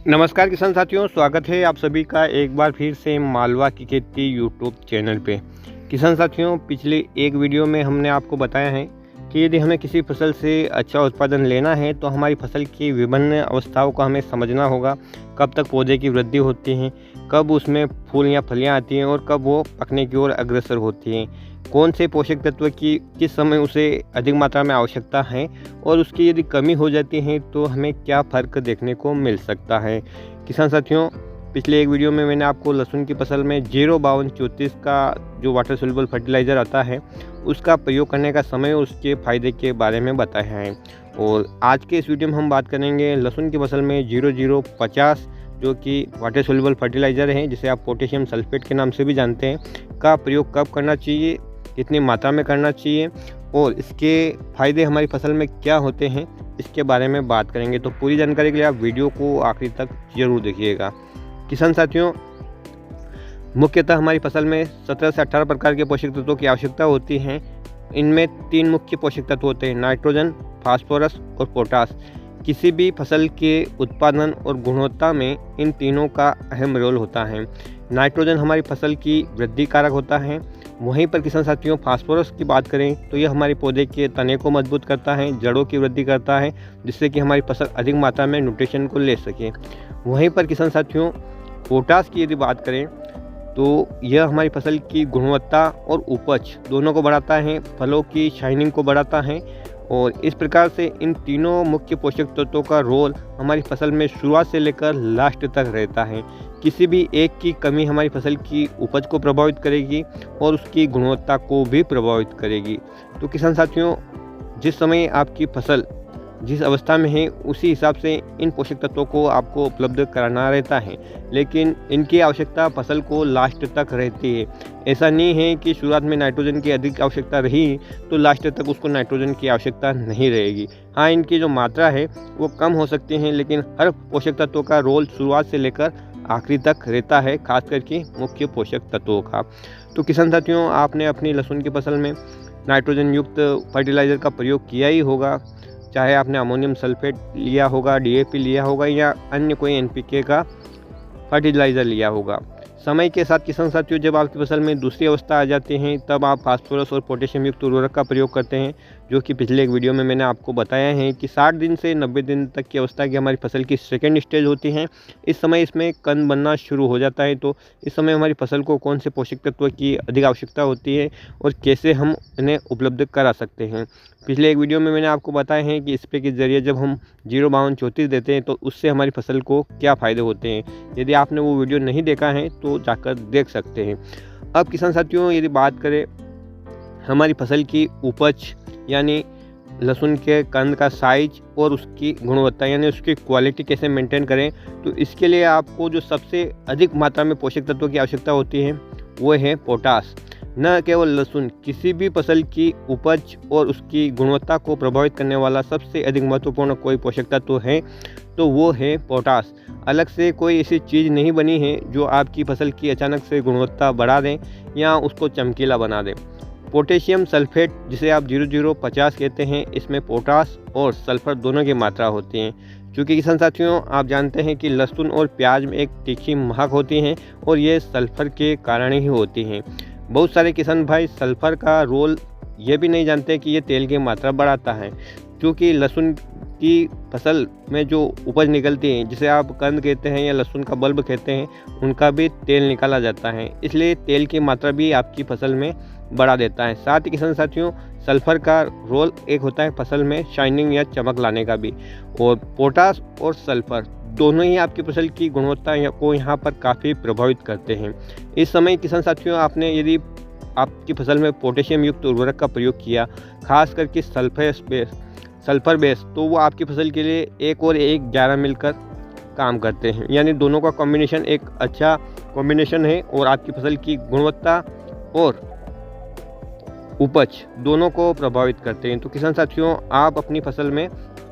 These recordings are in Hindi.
नमस्कार किसान साथियों, स्वागत है आप सभी का एक बार फिर से मालवा की खेती यूट्यूब चैनल पे। किसान साथियों, पिछले एक वीडियो में हमने आपको बताया है कि यदि हमें किसी फसल से अच्छा उत्पादन लेना है तो हमारी फसल की विभिन्न अवस्थाओं को हमें समझना होगा। कब तक पौधे की वृद्धि होती है, कब उसमें फूल या फलियाँ आती हैं और कब वो पकने की ओर अग्रसर होती हैं, कौन से पोषक तत्व की किस समय उसे अधिक मात्रा में आवश्यकता है और उसकी यदि कमी हो जाती है तो हमें क्या फ़र्क देखने को मिल सकता है। किसान साथियों, पिछले एक वीडियो में मैंने आपको लहसुन की फसल में 05234 का जो वाटर सोल्यूबल फर्टिलाइज़र आता है उसका प्रयोग करने का समय और उसके फ़ायदे के बारे में बताया है। और आज के इस वीडियो में हम बात करेंगे लहसुन की फसल में 0050 जो कि वाटर सोल्यूबल फर्टिलाइज़र है, जिसे आप पोटेशियम सल्फेट के नाम से भी जानते हैं, का प्रयोग कब करना चाहिए, कितनी मात्रा में करना चाहिए और इसके फ़ायदे हमारी फसल में क्या होते हैं, इसके बारे में बात करेंगे। तो पूरी जानकारी के लिए आप वीडियो को आखिरी तक ज़रूर देखिएगा। किसान साथियों, मुख्यतः हमारी फसल में 17 से 18 प्रकार के पोषक तत्वों की आवश्यकता होती है। इनमें 3 मुख्य पोषक तत्व होते हैं, नाइट्रोजन, फास्फोरस और पोटास। किसी भी फसल के उत्पादन और गुणवत्ता में इन तीनों का अहम रोल होता है। नाइट्रोजन हमारी फसल की वृद्धि कारक होता है। वहीं पर किसान साथियों, फास्फोरस की बात करें तो यह हमारे पौधे के तने को मजबूत करता है, जड़ों की वृद्धि करता है, जिससे कि हमारी फसल अधिक मात्रा में न्यूट्रिशन को ले सके। वहीं पर किसान साथियों, पोटास की यदि बात करें तो यह हमारी फसल की गुणवत्ता और उपज दोनों को बढ़ाता है, फलों की शाइनिंग को बढ़ाता है और इस प्रकार से इन तीनों मुख्य पोषक तत्वों का रोल हमारी फसल में शुरुआत से लेकर लास्ट तक रहता है। किसी भी एक की कमी हमारी फसल की उपज को प्रभावित करेगी और उसकी गुणवत्ता को भी प्रभावित करेगी। तो किसान साथियों, जिस समय आपकी फसल जिस अवस्था में है उसी हिसाब से इन पोषक तत्वों को आपको उपलब्ध कराना रहता है, लेकिन इनकी आवश्यकता फसल को लास्ट तक रहती है। ऐसा नहीं है कि शुरुआत में नाइट्रोजन की अधिक आवश्यकता रही तो लास्ट तक उसको नाइट्रोजन की आवश्यकता नहीं रहेगी। हाँ, इनकी जो मात्रा है वो कम हो सकती है, लेकिन हर पोषक तत्वों का रोल शुरुआत से लेकर आखिरी तक रहता है, खास करके मुख्य पोषक तत्वों का। तो किसान साथियों, आपने अपनी लहसुन की फसल में नाइट्रोजन युक्त फर्टिलाइज़र का प्रयोग किया ही होगा, चाहे आपने अमोनियम सल्फेट लिया होगा, डीएपी लिया होगा या अन्य कोई एनपीके का फर्टिलाइज़र लिया होगा। समय के साथ किसान साथियों, जब आपकी फसल में दूसरी अवस्था आ जाती है तब आप फास्फोरस और पोटेशियम युक्त उर्वरक का प्रयोग करते हैं, जो कि पिछले एक वीडियो में मैंने आपको बताया है कि 60 दिन से 90 दिन तक की अवस्था की हमारी फसल की सेकेंड स्टेज होती है। इस समय इसमें कंद बनना शुरू हो जाता है। तो इस समय हमारी फसल को कौन से पोषक तत्व की अधिक आवश्यकता होती है और कैसे हम इन्हें उपलब्ध करा सकते हैं। पिछले एक वीडियो में मैंने आपको बताया है कि स्प्रे के ज़रिए जब हम 05234 देते हैं तो उससे हमारी फसल को क्या फ़ायदे होते हैं। यदि आपने वो वीडियो नहीं देखा है तो जाकर देख सकते हैं। अब किसान साथियों, यदि बात करें हमारी फसल की उपज यानी लहसुन के कंद का साइज और उसकी गुणवत्ता यानी उसकी क्वालिटी कैसे मेंटेन करें, तो इसके लिए आपको जो सबसे अधिक मात्रा में पोषक तत्वों की आवश्यकता होती है वो है पोटास। न केवल लहसुन, किसी भी फसल की उपज और उसकी गुणवत्ता को प्रभावित करने वाला सबसे अधिक महत्वपूर्ण कोई पोषक तत्व है तो वो है पोटास। अलग से कोई ऐसी चीज़ नहीं बनी है जो आपकी फसल की अचानक से गुणवत्ता बढ़ा दें या उसको चमकीला बना दें। पोटेशियम सल्फेट, जिसे आप 0050 कहते हैं, इसमें पोटास और सल्फर दोनों की मात्रा होती है। क्योंकि किसान साथियों, आप जानते हैं कि लहसुन और प्याज में एक तीखी महक होती है और ये सल्फर के कारण ही होती हैं। बहुत सारे किसान भाई सल्फर का रोल ये भी नहीं जानते कि ये तेल की मात्रा बढ़ाता है, क्योंकि लहसुन की फसल में जो उपज निकलती है, जिसे आप कंद कहते हैं या लहसुन का बल्ब कहते हैं, उनका भी तेल निकाला जाता है, इसलिए तेल की मात्रा भी आपकी फसल में बढ़ा देता है। साथ ही किसान साथियों, सल्फर का रोल एक होता है फसल में शाइनिंग या चमक लाने का भी, और पोटास और सल्फर दोनों ही आपकी फसल की गुणवत्ता को यहाँ पर काफ़ी प्रभावित करते हैं। इस समय किसान साथियों, आपने यदि आपकी फसल में पोटेशियम युक्त उर्वरक का प्रयोग किया, खास करके सल्फर बेस, तो वो आपकी फसल के लिए 1 और 1 11 मिलकर काम करते हैं, यानी दोनों का कॉम्बिनेशन एक अच्छा कॉम्बिनेशन है और आपकी फसल की गुणवत्ता और उपज दोनों को प्रभावित करते हैं। तो किसान साथियों, आप अपनी फसल में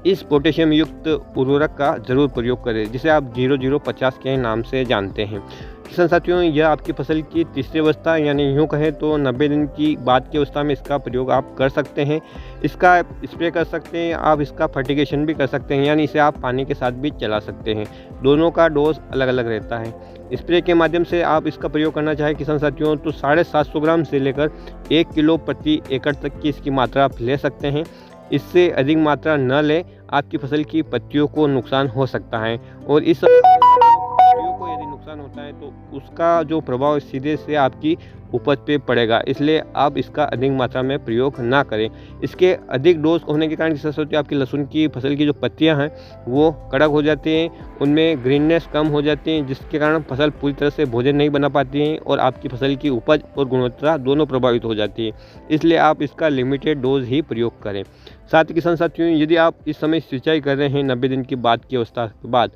इस पोटेशियम युक्त उर्वरक का ज़रूर प्रयोग करें, जिसे आप 0050 के नाम से जानते हैं। किसान साथियों, यह आपकी फसल की तीसरी अवस्था यानी यूँ कहें तो 90 दिन की बाद की अवस्था में इसका प्रयोग आप कर सकते हैं। इसका स्प्रे कर सकते हैं, आप इसका फर्टिगेशन भी कर सकते हैं, यानी इसे आप पानी के साथ भी चला सकते हैं। दोनों का डोज अलग अलग रहता है। स्प्रे के माध्यम से आप इसका प्रयोग करना चाहें किसान साथियों तो 750 ग्राम से लेकर 1 किलो प्रति एकड़ तक की इसकी मात्रा आप ले सकते हैं। इससे अधिक मात्रा न लें, आपकी फसल की पत्तियों को नुकसान हो सकता है और इस पत्तियों को यदि नुकसान होता है तो उसका जो प्रभाव सीधे से आपकी उपज पे पड़ेगा, इसलिए आप इसका अधिक मात्रा में प्रयोग ना करें। इसके अधिक डोज होने के कारण किसान साथियों आपकी लहसुन की फसल की जो पत्तियां हैं वो कड़क हो जाती हैं, उनमें ग्रीननेस कम हो जाती है, जिसके कारण फसल पूरी तरह से भोजन नहीं बना पाती हैं और आपकी फसल की उपज और गुणवत्ता दोनों प्रभावित हो जाती है। इसलिए आप इसका लिमिटेड डोज ही प्रयोग करें। साथ ही किसान साथियों, यदि आप इस समय सिंचाई कर रहे हैं 90 दिन की बाद की अवस्था के बाद,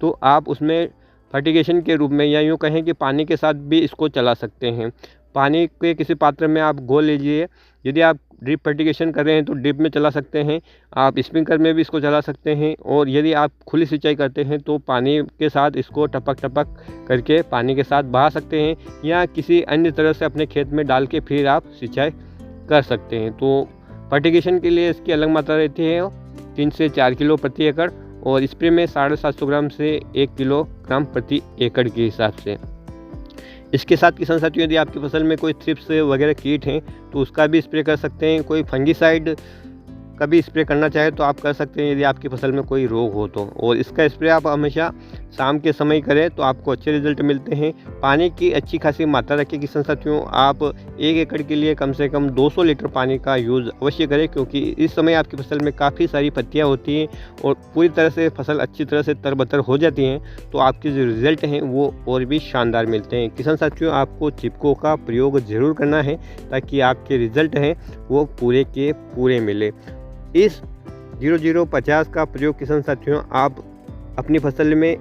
तो आप उसमें फर्टिगेशन के रूप में या यूँ कहें कि पानी के साथ भी इसको चला सकते हैं। पानी के किसी पात्र में आप घोल लीजिए। यदि आप ड्रिप फर्टिगेशन कर रहे हैं तो ड्रिप में चला सकते हैं, आप स्प्रिंकलर में भी इसको चला सकते हैं और यदि आप खुली सिंचाई करते हैं तो पानी के साथ इसको टपक टपक करके पानी के साथ बहा सकते हैं या किसी अन्य तरह से अपने खेत में डाल के फिर आप सिंचाई कर सकते हैं। तो फर्टिगेशन के लिए इसकी अलग मात्रा रहती है 3 से 4 किलो प्रति एकड़ और स्प्रे में 750 ग्राम से 1 किलोग्राम प्रति एकड़ के हिसाब से। इसके साथ किसान साथियों, यदि आपकी फसल में कोई थ्रिप्स वगैरह कीट हैं तो उसका भी स्प्रे कर सकते हैं। कोई फंगीसाइड का भी स्प्रे करना चाहे तो आप कर सकते हैं यदि आपकी फसल में कोई रोग हो तो। और इसका स्प्रे आप हमेशा शाम के समय करें तो आपको अच्छे रिजल्ट मिलते हैं। पानी की अच्छी खासी मात्रा रखें किसान साथियों। आप 1 एकड़ के लिए कम से कम 200 लीटर पानी का यूज़ अवश्य करें, क्योंकि इस समय आपकी फसल में काफ़ी सारी पत्तियां होती हैं और पूरी तरह से फसल अच्छी तरह से तरबतर हो जाती हैं, तो आपके जो रिज़ल्ट हैं वो और भी शानदार मिलते हैं। किसान साथियों, आपको चिपको का प्रयोग ज़रूर करना है ताकि आपके रिज़ल्ट हैं वो पूरे के पूरे मिले। इस 0050 का प्रयोग किसान साथियों आप अपनी फसल में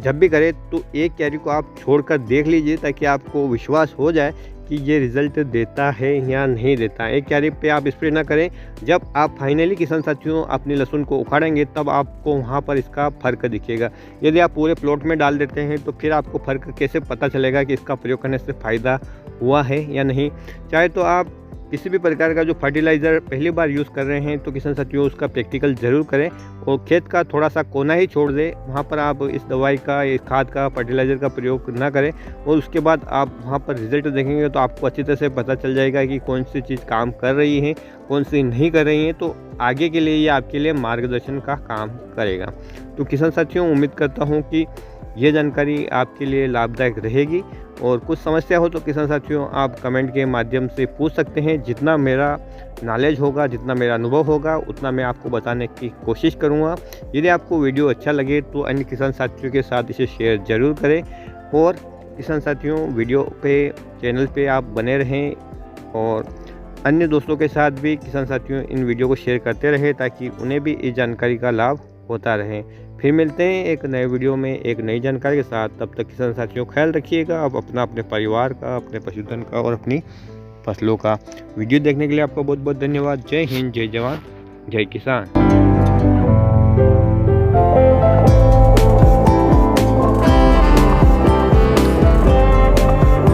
जब भी करें तो एक क्यारी को आप छोड़कर देख लीजिए ताकि आपको विश्वास हो जाए कि ये रिज़ल्ट देता है या नहीं देता। एक क्यारी पे आप स्प्रे ना करें, जब आप फाइनली किसान साथियों अपनी लहसुन को उखाड़ेंगे तब आपको वहाँ पर इसका फ़र्क दिखेगा। यदि आप पूरे प्लॉट में डाल देते हैं तो फिर आपको फ़र्क कैसे पता चलेगा कि इसका प्रयोग करने से फ़ायदा हुआ है या नहीं। चाहे तो आप किसी भी प्रकार का जो फर्टिलाइज़र पहली बार यूज़ कर रहे हैं तो किसान साथियों उसका प्रैक्टिकल ज़रूर करें और खेत का थोड़ा सा कोना ही छोड़ दें, वहाँ पर आप इस दवाई का, इस खाद का, फर्टिलाइज़र का प्रयोग ना करें और उसके बाद आप वहाँ पर रिज़ल्ट देखेंगे तो आपको अच्छी तरह से पता चल जाएगा कि कौन सी चीज़ काम कर रही है, कौन सी नहीं कर रही है। तो आगे के लिए ये आपके लिए मार्गदर्शन का काम करेगा। तो किसान साथियों, उम्मीद करता हूँ कि ये जानकारी आपके लिए लाभदायक रहेगी और कुछ समस्या हो तो किसान साथियों आप कमेंट के माध्यम से पूछ सकते हैं। जितना मेरा नॉलेज होगा, जितना मेरा अनुभव होगा, उतना मैं आपको बताने की कोशिश करूँगा। यदि आपको वीडियो अच्छा लगे तो अन्य किसान साथियों के साथ इसे शेयर ज़रूर करें और किसान साथियों वीडियो पे, चैनल पे आप बने रहें और अन्य दोस्तों के साथ भी किसान साथियों इन वीडियो को शेयर करते रहें ताकि उन्हें भी इस जानकारी का लाभ होता रहे। फिर मिलते हैं एक नए वीडियो में एक नई जानकारी के साथ। तब तक किसान साथियों ख्याल रखिएगा आप अपना, अपने परिवार का, अपने पशुधन का और अपनी फसलों का। वीडियो देखने के लिए आपका बहुत बहुत धन्यवाद। जय हिंद, जय जवान, जय किसान।